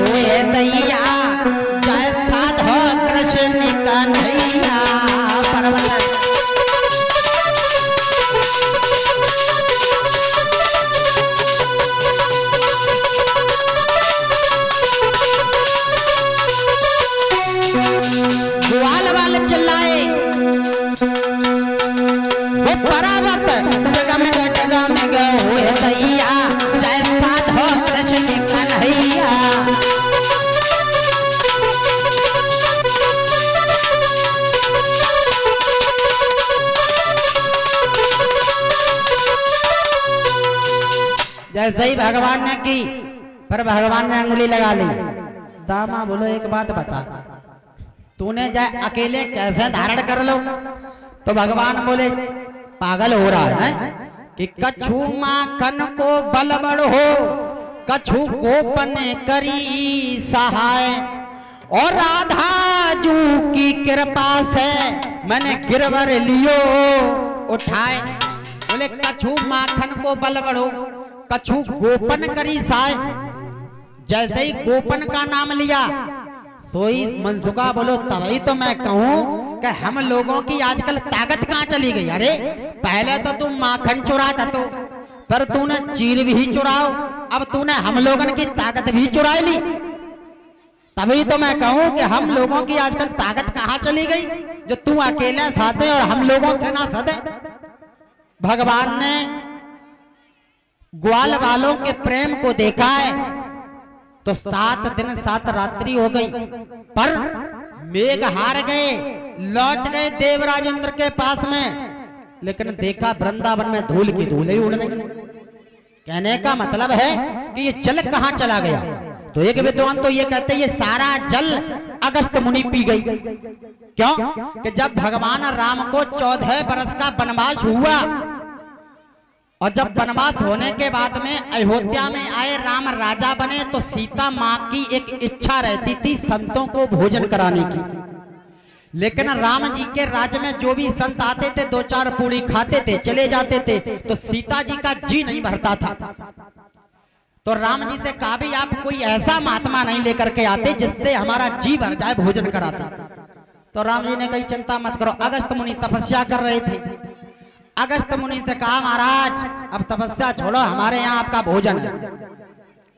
हुए दैया, जय साधो कृष्ण कन्हैया। पर्वत ग्वाल वाले चिल्लाए, वो पर्वत जगमग हुए दैया, जय साधो कृष्ण कन्हैया। जैसे ही भगवान ने की, पर भगवान ने अंगुली लगा ली। दामा बोलो एक बात बता, तूने जाए अकेले कैसे धारण कर लो? तो भगवान बोले पागल हो रहा है कि कछु माखन को बलबड़ हो, कछु गोपन करी सहाय, और राधा जू की कृपा से मैंने गिरवर लियो उठाए। बोले कछु माखन को बलबड़ हो, कछु गोपन करी सहाय। जैसे ही गोपन का नाम लिया, सोई मनसुखा बोलो तभी तो मैं कहूं कि हम लोगों की आजकल ताकत कहां चली गई। अरे पहले तो तुम माखन चुराता तो, पर तूने चीर भी चुराओ, अब तूने हम लोगों की ताकत भी चुरा ली। तभी तो मैं कहूं कि हम लोगों की आजकल ताकत कहां चली गई, जो तू अकेले साधे और हम लोगों से ना सदे। भगवान ने ग्वाल वालों के प्रेम को देखा है तो 7 दिन 7 रात्रि हो गई, पर मेघ हार गए, लौट गए देवराज इंद्र के पास में। लेकिन देखा वृंदावन में धूल की धूल ही उड़ रही। कहने का मतलब है कि ये जल कहां चला गया? तो एक विद्वान तो ये कहते ये सारा जल अगस्त मुनि पी गई। क्यों? कि जब भगवान राम को 14 वर्ष का वनवास हुआ, और जब वनवास होने के बाद में अयोध्या में आए, राम राजा बने, तो सीता माँ की एक इच्छा रहती थी संतों को भोजन कराने की। लेकिन राम जी के राज्य में जो भी संत आते थे 2-4 पूड़ी खाते थे, चले जाते थे, तो सीता जी का जी नहीं भरता था। तो राम जी से कहा भी आप कोई ऐसा महात्मा नहीं लेकर के आते जिससे हमारा जी भर जाए, भोजन कराते। तो राम जी ने कही चिंता मत करो। अगस्त मुनि तपस्या कर रहे थे। अगस्त मुनि से कहा महाराज अब तपस्या छोड़ो, हमारे यहाँ आपका भोजन है।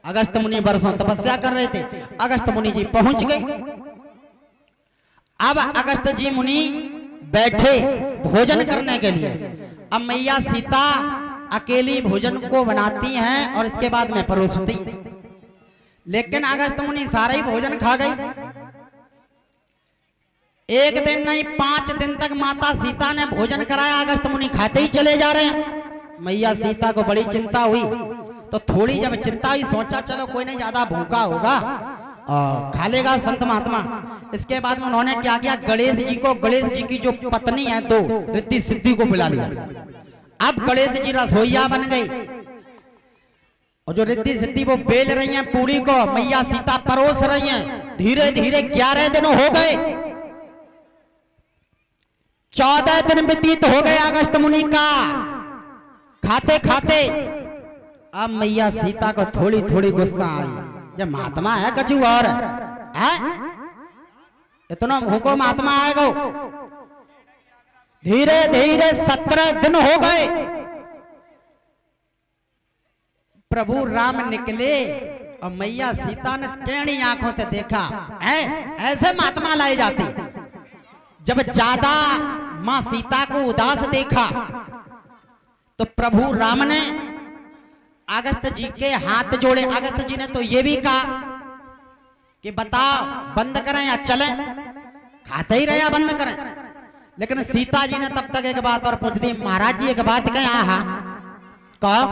अगस्त मुनि बरसों तपस्या कर रहे थे। अगस्त मुनि जी पहुंच गए। अब अगस्त जी मुनि बैठे भोजन करने के लिए। अब मैया सीता अकेली भोजन को बनाती हैं और इसके बाद में परोसती। लेकिन अगस्त मुनि सारा ही भोजन खा गई। एक दिन नहीं 5 दिन तक माता सीता ने भोजन कराया, अगस्त मुनि खाते ही चले जा रहे हैं। मैया सीता को बड़ी चिंता हुई, तो थोड़ी जब चिंता हुई सोचा चलो कोई नहीं ज्यादा भूखा होगा और खा लेगा संत महात्मा। इसके बाद में उन्होंने क्या किया, गणेश जी की जो पत्नी है तो रिद्धि सिद्धि को बुला लिया। अब गणेश जी रसोईया बन गई और जो रिद्धि सिद्धि वो बेल रही हैं पूरी को, मैया सीता परोस रही हैं। धीरे धीरे 11 दिन हो गए, 14 दिन व्यतीत हो गए अगस्त मुनि का खाते खाते। अब मैया सीता को थोड़ी थोड़ी गुस्सा आई, जब महात्मा है कछु और है, इतना भूखो महात्मा आएगा। धीरे धीरे 17 दिन हो गए। प्रभु राम निकले और मैया सीता ने टेढ़ी आंखों से देखा, ऐसे महात्मा लाए जाते। जब ज्यादा मां सीता को उदास देखा तो प्रभु राम ने अगस्त जी के हाथ जोड़े। अगस्त जी ने तो ये भी कहा कि बताओ बंद करें या चलें? खाते ही रहे बंद करें। लेकिन सीता जी ने तब तक एक बात और पूछ दी, महाराज जी एक बात कहें। कहो।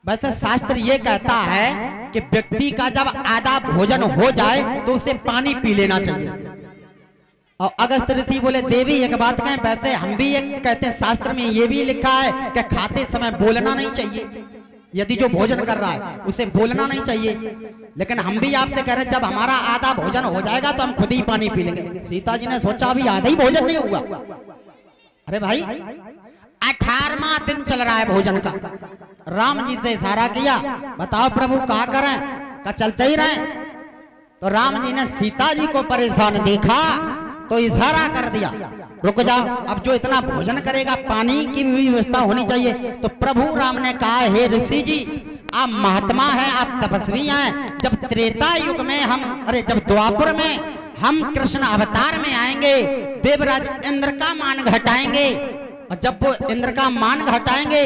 वैसे शास्त्र ये कहता है कि व्यक्ति का जब आधा भोजन हो जाए तो उसे पानी पी लेना चाहिए। और अगस्त ऋषि बोले देवी एक बात कहें, वैसे हम भी एक कहते हैं शास्त्र में ये भी लिखा है कि खाते समय बोलना नहीं चाहिए। यदि जो भोजन कर रहा है उसे बोलना नहीं चाहिए। लेकिन हम भी आपसे कह रहे हैं जब हमारा आधा भोजन हो जाएगा तो हम खुद ही पानी पी लेंगे। सीता जी ने सोचा अभी आधा ही भोजन नहीं हुआ। अरे भाई 18वां दिन चल रहा है भोजन का। राम जी से इशारा किया, बताओ प्रभु क्या करें? का चलते ही रहे। तो राम जी ने सीता जी को परेशान देखा तो इशारा कर दिया, रुक जाओ, अब जो इतना भोजन करेगा पानी की भी व्यवस्था होनी चाहिए। तो प्रभु राम ने कहा, हे ऋषि जी, आप महात्मा हैं, आप तपस्वी हैं। जब त्रेता युग में जब द्वापर में हम कृष्ण अवतार में आएंगे, देवराज इंद्र का मान घटाएंगे, और जब वो इंद्र का मान घटाएंगे